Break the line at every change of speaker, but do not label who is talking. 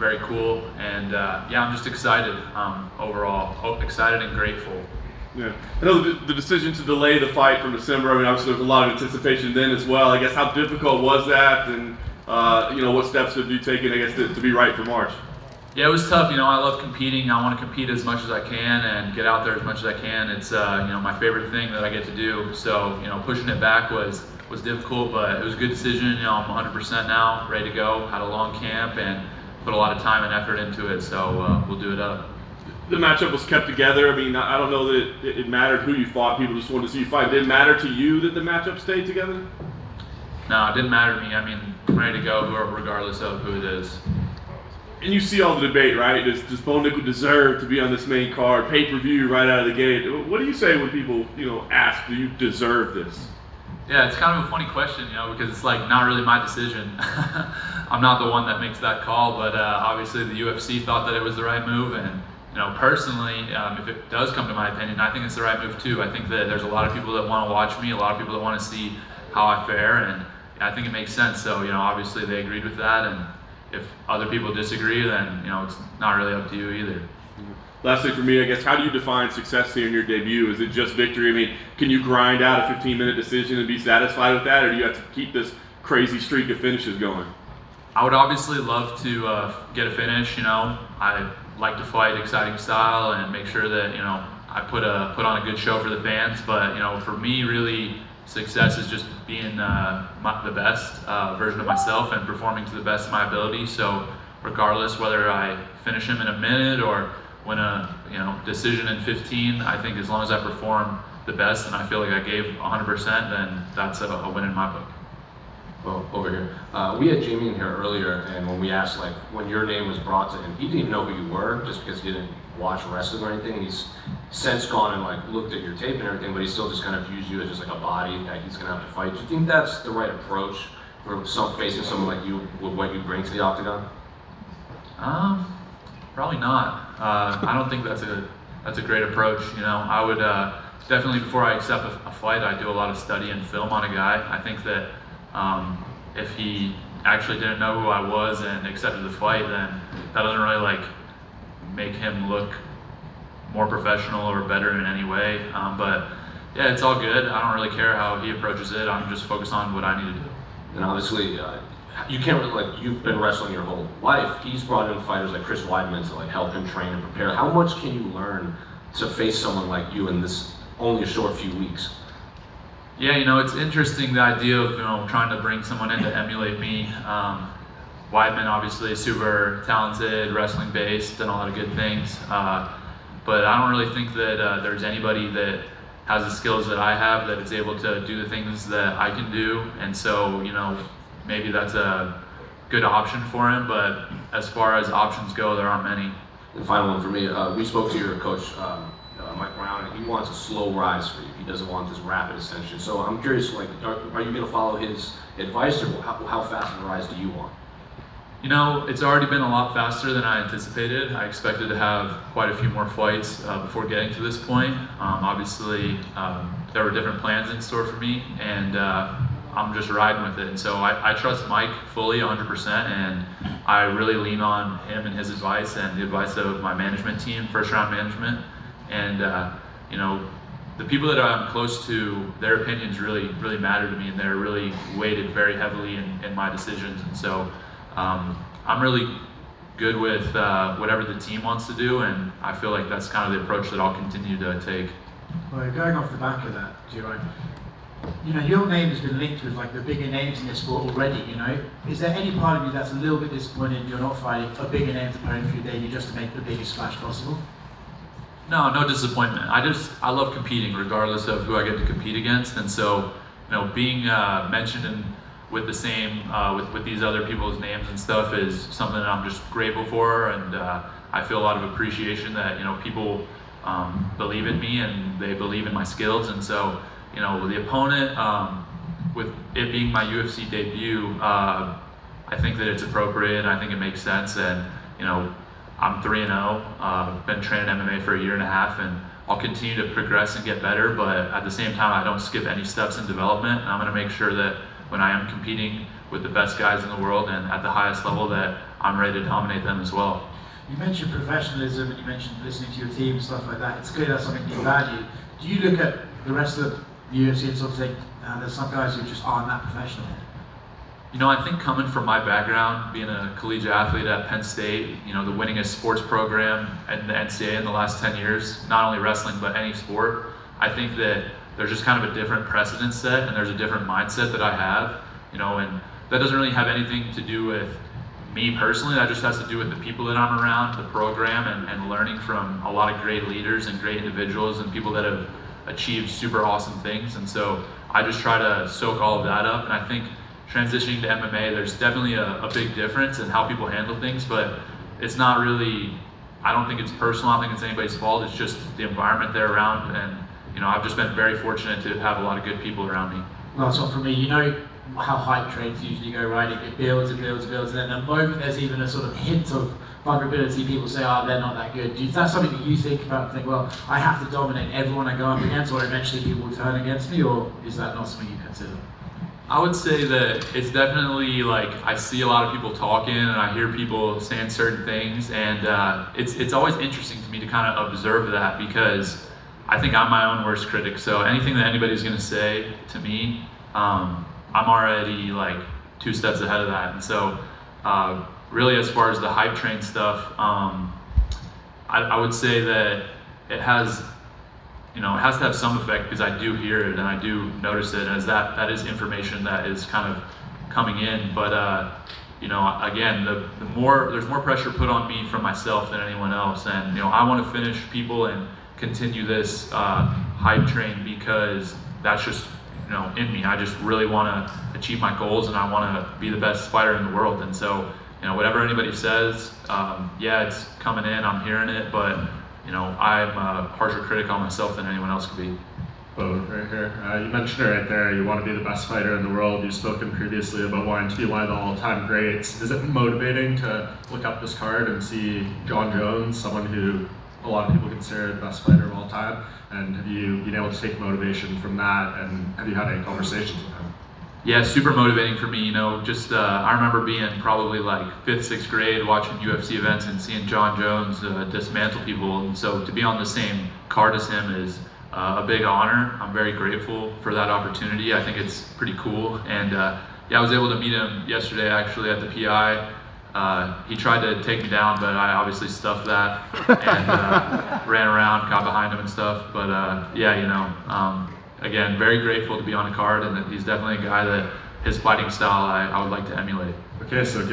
very cool, and yeah, I'm just excited overall, excited and grateful.
Yeah, I know the decision to delay the fight from December. I mean, obviously there's a lot of anticipation then as well. I guess how difficult was that, and what steps have you taken, I guess, to be right for March?
Yeah, it was tough. I love competing. I want to compete as much as I can and get out there as much as I can. It's my favorite thing that I get to do. So pushing it back was difficult, but it was a good decision. I'm 100% now, ready to go. Had a long camp and put a lot of time and effort into it. So we'll do it up.
The matchup was kept together. I mean, I don't know that it mattered who you fought. People just wanted to see you fight. Did it matter to you that the matchup stayed together?
No, it didn't matter to me. I mean, I'm ready to go regardless of who it is.
And you see all the debate, right? Does Bo Nickal deserve to be on this main card, pay-per-view right out of the gate? What do you say when people, ask, do you deserve this?
Yeah, it's kind of a funny question, because it's like not really my decision. I'm not the one that makes that call, but obviously the UFC thought that it was the right move, and personally, if it does come to my opinion, I think it's the right move too. I think that there's a lot of people that want to watch me, a lot of people that want to see how I fare, and I think it makes sense. So obviously they agreed with that, and if other people disagree, then it's not really up to you either.
Lastly for me, I guess, how do you define success here in your debut? Is it just victory? I mean, can you grind out a 15-minute decision and be satisfied with that, or do you have to keep this crazy streak of finishes going?
I would obviously love to get a finish. I like to fight exciting style and make sure that I put on a good show for the fans. But for me, really, success is just being the best version of myself and performing to the best of my ability. So regardless whether I finish him in a minute or win a decision in 15, I think as long as I perform the best and I feel like I gave 100%, then that's a win in my book.
Well, over here. We had Jamie in here earlier, and when we asked when your name was brought to him, he didn't even know who you were just because he didn't watch wrestling or anything. And he's since gone and looked at your tape and everything, but he still just kind of views you as just a body that he's gonna have to fight. Do you think that's the right approach for facing someone like you with what you bring to the octagon?
Probably not. I don't think that's a great approach. I would definitely, before I accept a fight, I do a lot of study and film on a guy. I think that if he actually didn't know who I was and accepted the fight, then that doesn't really make him look more professional or better in any way. But yeah, it's all good. I don't really care how he approaches it. I'm just focused on what I need to do.
And obviously, you can't really, you've been wrestling your whole life. He's brought in fighters like Chris Weidman to help him train and prepare. How much can you learn to face someone like you in this only a short few weeks?
Yeah, it's interesting, the idea of trying to bring someone in to emulate me. Weidman obviously is super talented, wrestling based, done a lot of good things. But I don't really think that there's anybody that has the skills that I have that is able to do the things that I can do. And so, maybe that's a good option for him. But as far as options go, there aren't many.
And final one for me, we spoke to your coach, Mike Brown, and he wants a slow rise for you. He doesn't want this rapid ascension. So I'm curious, are you going to follow his advice, or how fast of a rise do you want?
It's already been a lot faster than I anticipated. I expected to have quite a few more fights before getting to this point. Obviously, there were different plans in store for me, and I'm just riding with it. And so I trust Mike fully 100%, and I really lean on him and his advice and the advice of my management team, first round management. And the people that I'm close to, their opinions really, really matter to me, and they're really weighted very heavily in my decisions. And so I'm really good with whatever the team wants to do, and I feel like that's kind of the approach that I'll continue to take.
Well, going off the back of that, Giro, your name has been linked with the bigger names in the sport already. Is there any part of you that's a little bit disappointed you're not fighting a bigger name opponent for your debut just to make the biggest splash possible?
No disappointment. I love competing regardless of who I get to compete against, and so being mentioned with the same with these other people's names and stuff is something that I'm just grateful for, and I feel a lot of appreciation that people believe in me and they believe in my skills. And so with the opponent, with it being my UFC debut, I think that it's appropriate. I think it makes sense, and I'm 3-0, been training MMA for 1.5 years, and I'll continue to progress and get better, but at the same time, I don't skip any steps in development. And I'm going to make sure that when I am competing with the best guys in the world and at the highest level, that I'm ready to dominate them as well.
You mentioned professionalism and you mentioned listening to your team and stuff like that. It's clear that's something you value. Do you look at the rest of the UFC and sort of think, there's some guys who just aren't that professional?
You know, I think coming from my background, being a collegiate athlete at Penn State, you know, the winningest sports program in the NCAA in the last 10 years, not only wrestling, but any sport, I think that there's just kind of a different precedent set and there's a different mindset that I have, you know, and that doesn't really have anything to do with me personally. That just has to do with the people that I'm around, the program, and learning from a lot of great leaders and great individuals and people that have achieved super awesome things. And so I just try to soak all of that up. And I think transitioning to MMA, there's definitely a big difference in how people handle things, but it's not really, I don't think it's personal, I don't think it's anybody's fault, it's just the environment they're around, and you know, I've just been very fortunate to have a lot of good people around me.
Last one for me, you know how hype trains usually go, right? It builds and builds and builds, and then the moment there's even a sort of hint of vulnerability, people say, oh, they're not that good. Is that something that you think about and think, well, I have to dominate everyone I go up against, or eventually people will turn against me, or is that not something you consider?
I would say that it's definitely like, I see a lot of people talking and I hear people saying certain things, and it's always interesting to me to kind of observe that, because I think I'm my own worst critic. So anything that anybody's gonna say to me, I'm already like 2 steps ahead of that. And so really, as far as the hype train stuff, I would say that it has, you know, it has to have some effect, because I do hear it and I do notice it, as that is information that is kind of coming in. But you know, again, there's more pressure put on me from myself than anyone else, and you know, I want to finish people and continue this hype train, because that's just, you know, in me. I just really want to achieve my goals, and I want to be the best fighter in the world. And so, you know, whatever anybody says, yeah, it's coming in, I'm hearing it, but you know, I'm a harsher critic on myself than anyone else could be.
Bo, right here. You mentioned it right there, you want to be the best fighter in the world. You've spoken previously about wanting to be one of the all-time greats. Is it motivating to look up this card and see Jon Jones, someone who a lot of people consider the best fighter of all time? And have you been able to take motivation from that, and have you had any conversations with him?
Yeah, super motivating for me. You know, just I remember being probably like 5th, 6th grade, watching UFC events and seeing Jon Jones dismantle people. And so to be on the same card as him is a big honor. I'm very grateful for that opportunity. I think it's pretty cool. And yeah, I was able to meet him yesterday actually at the PI. He tried to take me down, but I obviously stuffed that and ran around, got behind him and stuff. But yeah, you know, again, very grateful to be on the card, and he's definitely a guy that his fighting style I would like to emulate.
Okay, so